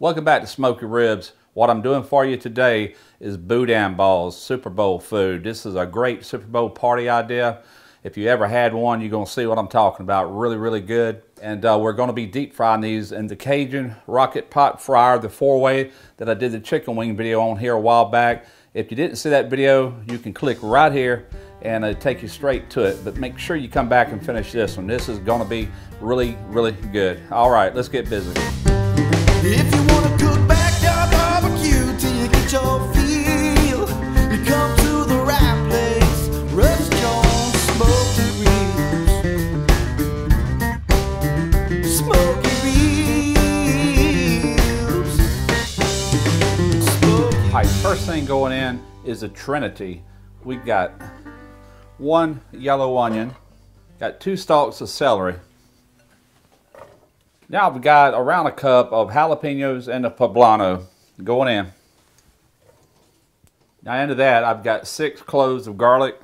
Welcome back to Smoky Ribs. What I'm doing for you today is Boudin Balls, Super Bowl food. This is a great Super Bowl party idea. If you ever had one, you're going to see what I'm talking about. Really, really good. And we're going to be deep frying these in the Cajun rocket pot fryer, the 4-way that I did the chicken wing video on here a while back. If you didn't see that video, you can click right here and it'll take you straight to it. But make sure you come back and finish this one. This is going to be really, really good. All right, let's get busy. If you want to cook backyard barbecue till you get your feel, you come to the right place. Russ Jones Smoky Ribs. Smoky Ribs. All right, first thing going in is a trinity. We've got 1 yellow onion, got 2 stalks of celery. Now I've got around a cup of jalapenos and a Pablano going in. Now into that I've got 6 cloves of garlic.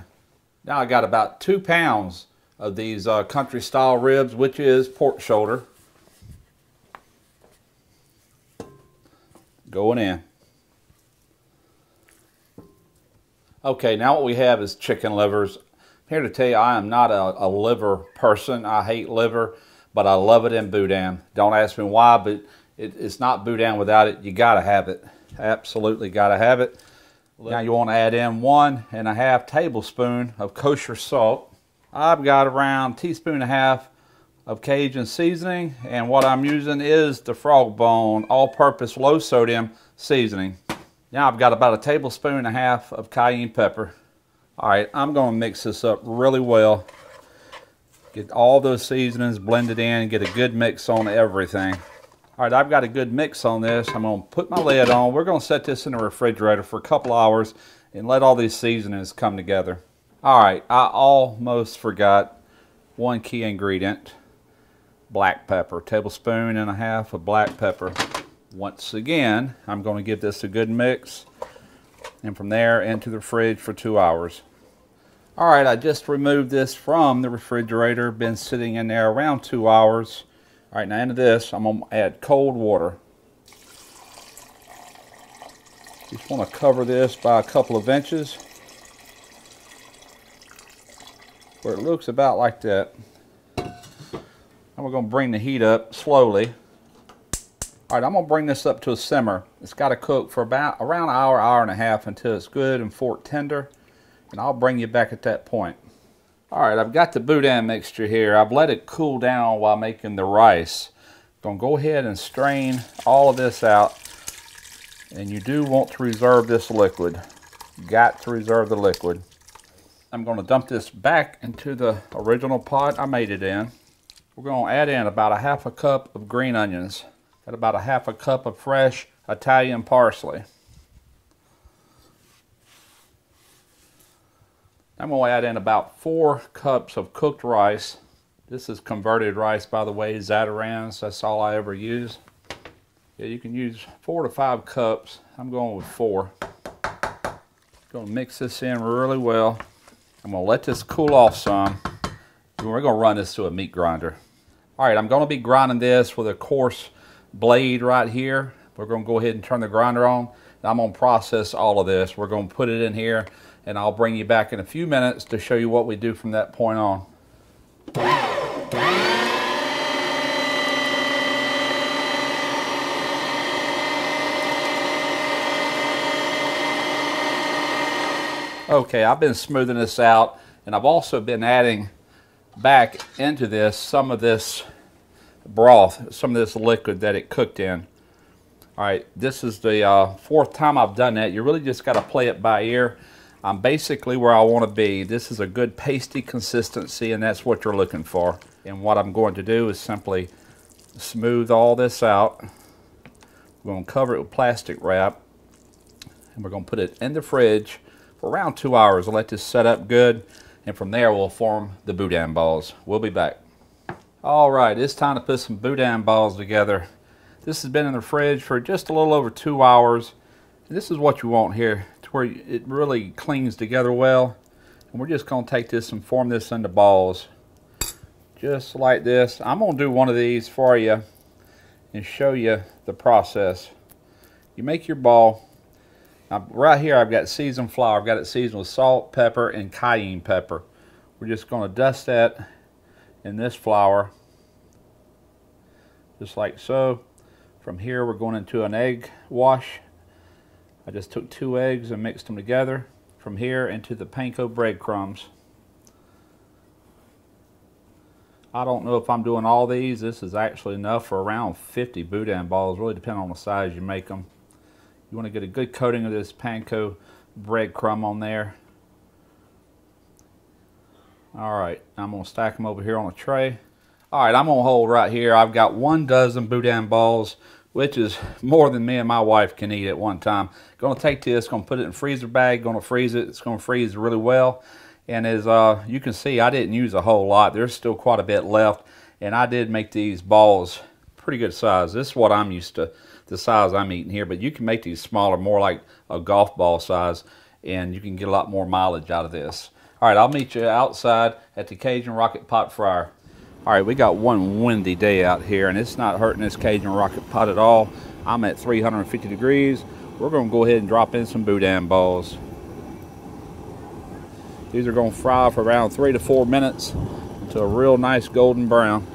Now I got about 2 pounds of these country style ribs, which is pork shoulder. Going in. Okay, now what we have is chicken livers. I'm here to tell you I am not a liver person. I hate liver. But I love it in Boudin. Don't ask me why, but it's not Boudin without it. You gotta have it. Absolutely gotta have it. Now you want to add in 1.5 tablespoon of kosher salt. I've got around 1.5 teaspoons of Cajun seasoning, and what I'm using is the Frog Bone all-purpose low sodium seasoning. Now I've got about 1.5 tablespoons of cayenne pepper. All right, I'm gonna mix this up really well. Get all those seasonings blended in, get a good mix on everything. All right, I've got a good mix on this. I'm gonna put my lid on. We're gonna set this in the refrigerator for a couple hours and let all these seasonings come together. All right, I almost forgot one key ingredient, black pepper, 1.5 tablespoons of black pepper. Once again, I'm gonna give this a good mix and from there into the fridge for 2 hours. All right, I just removed this from the refrigerator, been sitting in there around 2 hours. All right, now into this, I'm gonna add cold water. Just wanna cover this by a couple of inches, where it looks about like that. And we're gonna bring the heat up slowly. All right, I'm gonna bring this up to a simmer. It's gotta cook for about around an hour, hour and a half until it's good and fork tender. And I'll bring you back at that point. All right, I've got the Boudin mixture here. I've let it cool down while making the rice. I'm gonna go ahead and strain all of this out. And you do want to reserve this liquid. Got to reserve the liquid. I'm gonna dump this back into the original pot I made it in. We're gonna add in about 1/2 cup of green onions. Got about 1/2 cup of fresh Italian parsley. I'm going to add in about 4 cups of cooked rice. This is converted rice, by the way, Zatarans. That's all I ever use. Yeah, you can use 4 to 5 cups. I'm going with 4. Going to mix this in really well. I'm going to let this cool off some. We're going to run this through a meat grinder. All right, I'm going to be grinding this with a coarse blade right here. We're going to go ahead and turn the grinder on. And I'm going to process all of this. We're going to put it in here. And I'll bring you back in a few minutes to show you what we do from that point on. Okay, I've been smoothing this out, and I've also been adding back into this some of this broth, some of this liquid that it cooked in. All right, this is the 4th time I've done that. You really just got to play it by ear. I'm basically where I want to be. This is a good pasty consistency, and that's what you're looking for. And what I'm going to do is simply smooth all this out. We're going to cover it with plastic wrap, and we're going to put it in the fridge for around 2 hours. I'll let this set up good, and from there we'll form the Boudin balls. We'll be back. All right, it's time to put some Boudin balls together. This has been in the fridge for just a little over 2 hours. And this is what you want here, to where it really clings together well. And we're just going to take this and form this into balls. Just like this. I'm going to do one of these for you. and show you the process. You make your ball. Now, right here I've got seasoned flour. I've got it seasoned with salt, pepper, and cayenne pepper. We're just going to dust that in this flour, just like so. From here we're going into an egg wash. I just took 2 eggs and mixed them together. From here into the panko breadcrumbs. I don't know if I'm doing all these. This is actually enough for around 50 Boudin balls, really depending on the size you make them. You want to get a good coating of this panko breadcrumb on there. Alright, I'm going to stack them over here on a tray. Alright, I'm going to hold right here. I've got 1 dozen Boudin balls, which is more than me and my wife can eat at one time. Going to take this, going to put it in a freezer bag, going to freeze it. It's going to freeze really well. And as you can see, I didn't use a whole lot. There's still quite a bit left. And I did make these balls pretty good size. This is what I'm used to, the size I'm eating here. But you can make these smaller, more like a golf ball size. And you can get a lot more mileage out of this. All right, I'll meet you outside at the Cajun Rocket Pot Fryer. All right, we got one windy day out here, and it's not hurting this Cajun Rocket Pot at all. I'm at 350 degrees. We're going to go ahead and drop in some Boudin balls. These are going to fry for around 3 to 4 minutes to a real nice golden brown.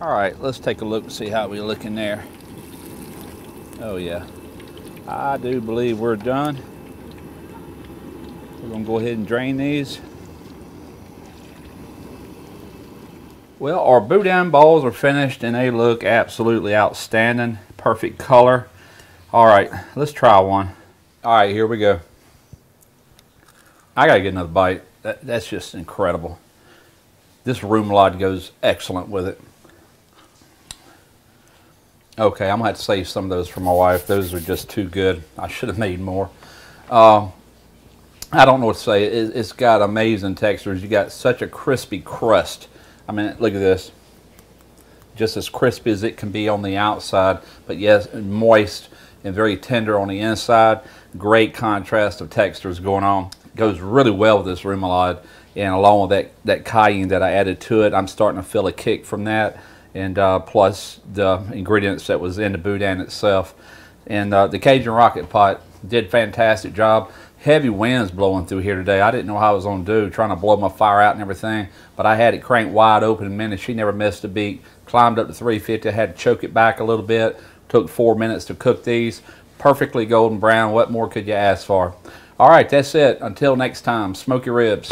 All right, let's take a look and see how we're looking there. Oh yeah, I do believe we're done. We're gonna go ahead and drain these. Well, our Boudin balls are finished and they look absolutely outstanding. Perfect color. All right, let's try one. All right, here we go. I gotta get another bite. That's just incredible. This remoulade goes excellent with it. Okay, I'm going to have to save some of those for my wife. Those are just too good. I should have made more. I don't know what to say. It's got amazing textures. You got such a crispy crust. I mean, look at this. Just as crispy as it can be on the outside, but yes, moist and very tender on the inside. Great contrast of textures going on. Goes really well with this remoulade. And along with that cayenne that I added to it, I'm starting to feel a kick from that. And plus the ingredients that was in the Boudin itself. And the Cajun Rocket Pot did a fantastic job. Heavy winds blowing through here today. I didn't know how I was going to do, trying to blow my fire out and everything. But I had it cranked wide open in a minute. She never missed a beat. Climbed up to 350. I had to choke it back a little bit. Took 4 minutes to cook these. Perfectly golden brown. What more could you ask for? All right, that's it. Until next time, smoke your ribs.